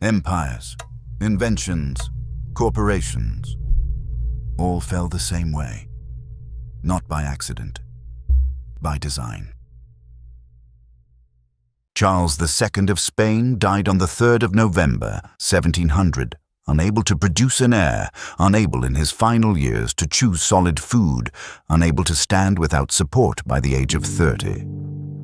Empires, inventions, corporations, all fell the same way. Not by accident, by design. Charles II of Spain died on the 3rd of November, 1700, unable to produce an heir, unable in his final years to chew solid food, unable to stand without support by the age of 30.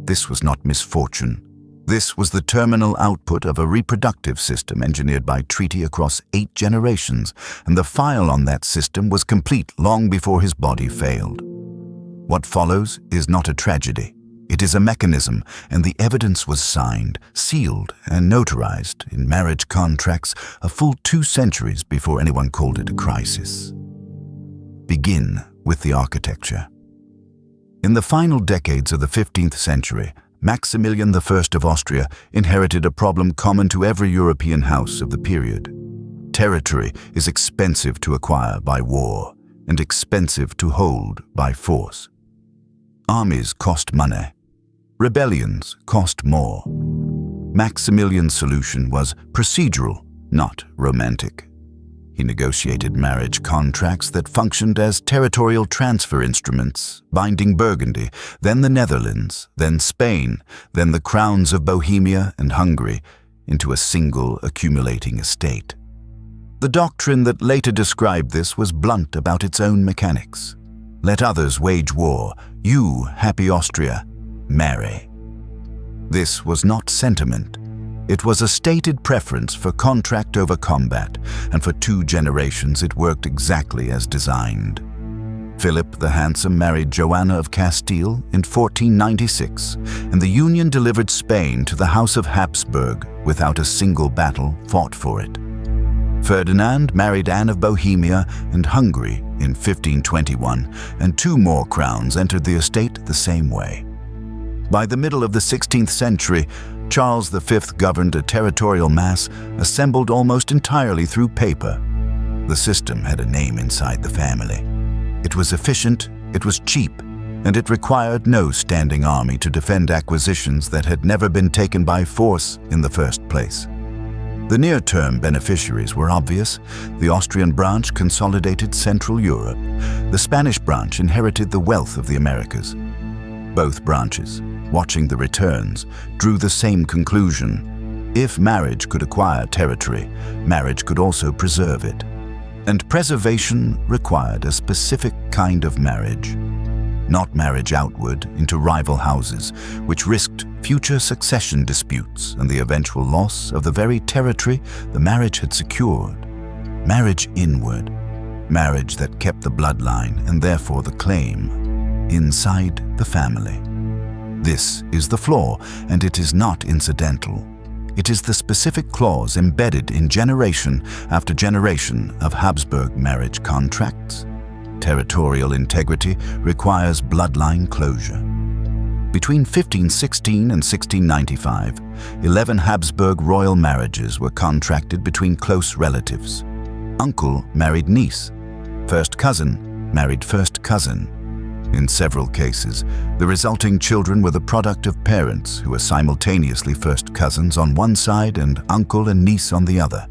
This was not misfortune. This was the terminal output of a reproductive system engineered by treaty across 8 generations, and the file on that system was complete long before his body failed. What follows is not a tragedy. It is a mechanism, and the evidence was signed, sealed, and notarized in marriage contracts a full 2 centuries before anyone called it a crisis. Begin with the architecture. In the final decades of the 15th century, Maximilian I of Austria inherited a problem common to every European house of the period. Territory is expensive to acquire by war, and expensive to hold by force. Armies cost money. Rebellions cost more. Maximilian's solution was procedural, not romantic. He negotiated marriage contracts that functioned as territorial transfer instruments, binding Burgundy, then the Netherlands, then Spain, then the crowns of Bohemia and Hungary, into a single accumulating estate. The doctrine that later described this was blunt about its own mechanics. Let others wage war, you, happy Austria, marry. This was not sentiment. It was a stated preference for contract over combat, and for 2 generations it worked exactly as designed. Philip the Handsome married Joanna of Castile in 1496, and the union delivered Spain to the House of Habsburg without a single battle fought for it. Ferdinand married Anne of Bohemia and Hungary in 1521, and 2 more crowns entered the estate the same way. By the middle of the 16th century, Charles V governed a territorial mass assembled almost entirely through paper. The system had a name inside the family. It was efficient, it was cheap, and it required no standing army to defend acquisitions that had never been taken by force in the first place. The near-term beneficiaries were obvious. The Austrian branch consolidated Central Europe. The Spanish branch inherited the wealth of the Americas. Both branches, watching the returns, drew the same conclusion. If marriage could acquire territory, marriage could also preserve it. And preservation required a specific kind of marriage. Not marriage outward into rival houses, which risked future succession disputes and the eventual loss of the very territory the marriage had secured. Marriage inward, marriage that kept the bloodline and therefore the claim inside the family. This is the flaw, and it is not incidental. It is the specific clause embedded in generation after generation of Habsburg marriage contracts. Territorial integrity requires bloodline closure. Between 1516 and 1695, 11 Habsburg royal marriages were contracted between close relatives. Uncle married niece. First cousin married first cousin. In several cases, the resulting children were the product of parents who were simultaneously first cousins on one side and uncle and niece on the other.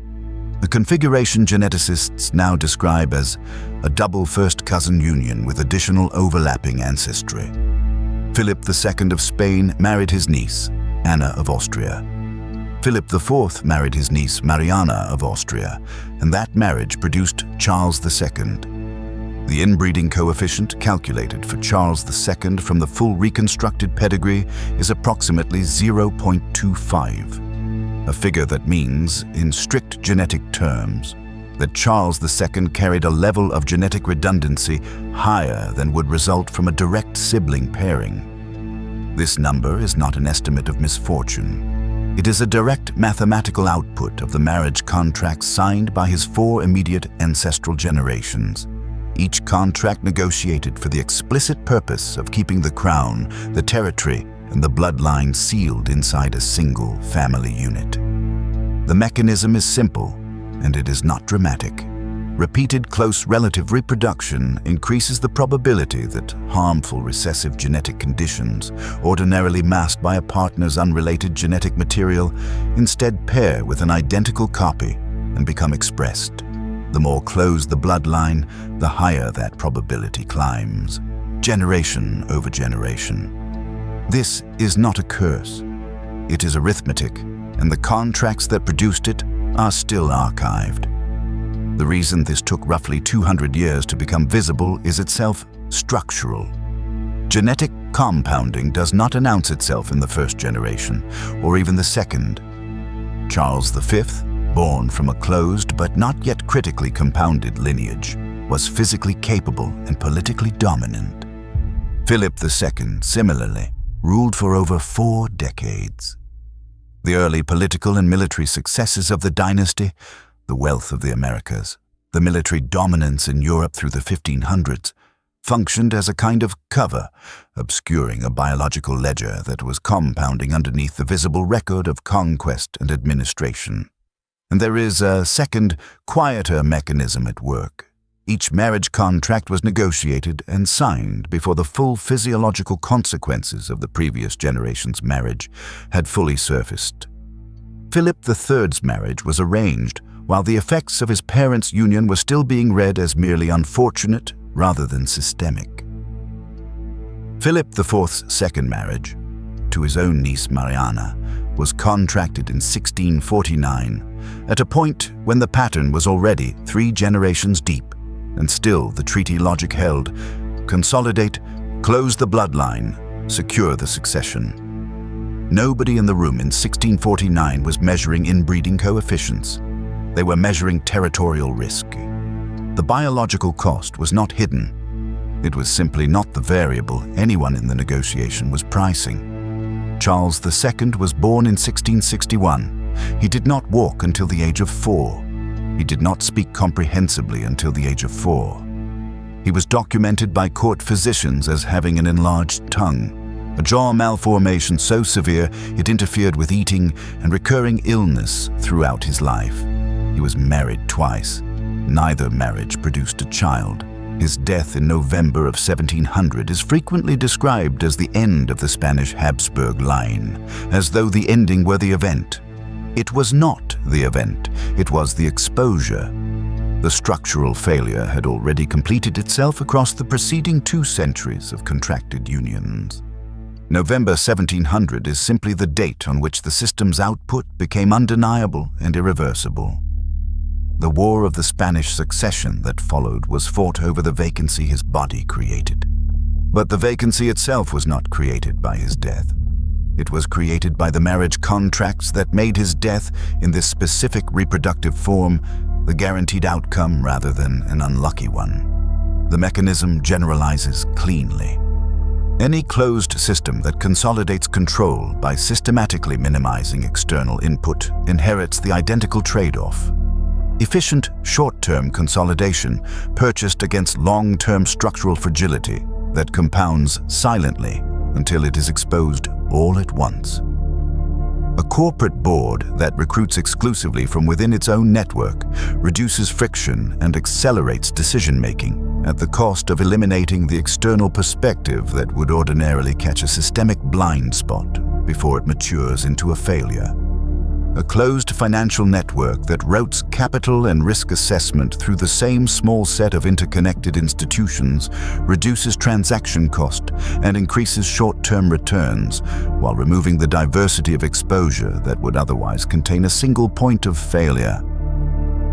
The configuration geneticists now describe as a double first cousin union with additional overlapping ancestry. Philip II of Spain married his niece, Anna of Austria. Philip IV married his niece, Mariana of Austria, and that marriage produced Charles II. The inbreeding coefficient calculated for Charles II from the full reconstructed pedigree is approximately 0.25, a figure that means, in strict genetic terms, that Charles II carried a level of genetic redundancy higher than would result from a direct sibling pairing. This number is not an estimate of misfortune. It is a direct mathematical output of the marriage contracts signed by his 4 immediate ancestral generations. Each contract negotiated for the explicit purpose of keeping the crown, the territory, and the bloodline sealed inside a single family unit. The mechanism is simple, and it is not dramatic. Repeated close relative reproduction increases the probability that harmful recessive genetic conditions, ordinarily masked by a partner's unrelated genetic material, instead pair with an identical copy and become expressed. The more closed the bloodline, the higher that probability climbs, generation over generation. This is not a curse. It is arithmetic, and the contracts that produced it are still archived. The reason this took roughly 200 years to become visible is itself structural. Genetic compounding does not announce itself in the first generation, or even the second. Charles V, born from a closed but not yet critically compounded lineage, was physically capable and politically dominant. Philip II, similarly, ruled for over 4 decades. The early political and military successes of the dynasty, the wealth of the Americas, the military dominance in Europe through the 1500s, functioned as a kind of cover, obscuring a biological ledger that was compounding underneath the visible record of conquest and administration. And there is a second, quieter mechanism at work. Each marriage contract was negotiated and signed before the full physiological consequences of the previous generation's marriage had fully surfaced. Philip III's marriage was arranged while the effects of his parents' union were still being read as merely unfortunate rather than systemic. Philip IV's second marriage, to his own niece Mariana, was contracted in 1649, at a point when the pattern was already 3 generations deep, and still the treaty logic held: consolidate, close the bloodline, secure the succession. Nobody in the room in 1649 was measuring inbreeding coefficients. They were measuring territorial risk. The biological cost was not hidden. It was simply not the variable anyone in the negotiation was pricing. Charles II was born in 1661. He did not walk until the age of 4. He did not speak comprehensibly until the age of 4. He was documented by court physicians as having an enlarged tongue, a jaw malformation so severe it interfered with eating, and recurring illness throughout his life. He was married twice. Neither marriage produced a child. His death in November of 1700 is frequently described as the end of the Spanish Habsburg line, as though the ending were the event. It was not the event, it was the exposure. The structural failure had already completed itself across the preceding 2 centuries of contracted unions. November 1700 is simply the date on which the system's output became undeniable and irreversible. The War of the Spanish Succession that followed was fought over the vacancy his body created. But the vacancy itself was not created by his death. It was created by the marriage contracts that made his death in this specific reproductive form the guaranteed outcome rather than an unlucky one. The mechanism generalizes cleanly. Any closed system that consolidates control by systematically minimizing external input inherits the identical trade-off. Efficient short-term consolidation purchased against long-term structural fragility that compounds silently until it is exposed all at once. A corporate board that recruits exclusively from within its own network reduces friction and accelerates decision-making at the cost of eliminating the external perspective that would ordinarily catch a systemic blind spot before it matures into a failure. A closed financial network that routes capital and risk assessment through the same small set of interconnected institutions reduces transaction cost and increases short-term returns, while removing the diversity of exposure that would otherwise contain a single point of failure.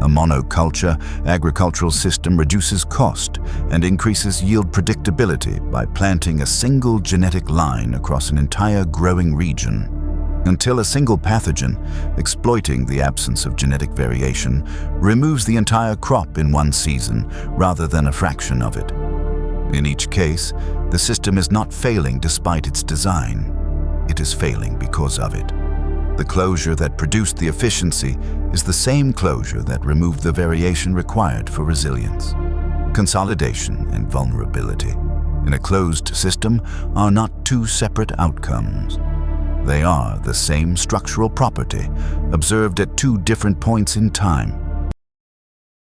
A monoculture agricultural system reduces cost and increases yield predictability by planting a single genetic line across an entire growing region, until a single pathogen, exploiting the absence of genetic variation, removes the entire crop in one season rather than a fraction of it. In each case, the system is not failing despite its design. It is failing because of it. The closure that produced the efficiency is the same closure that removed the variation required for resilience. Consolidation and vulnerability in a closed system are not 2 separate outcomes. They are the same structural property, observed at 2 different points in time.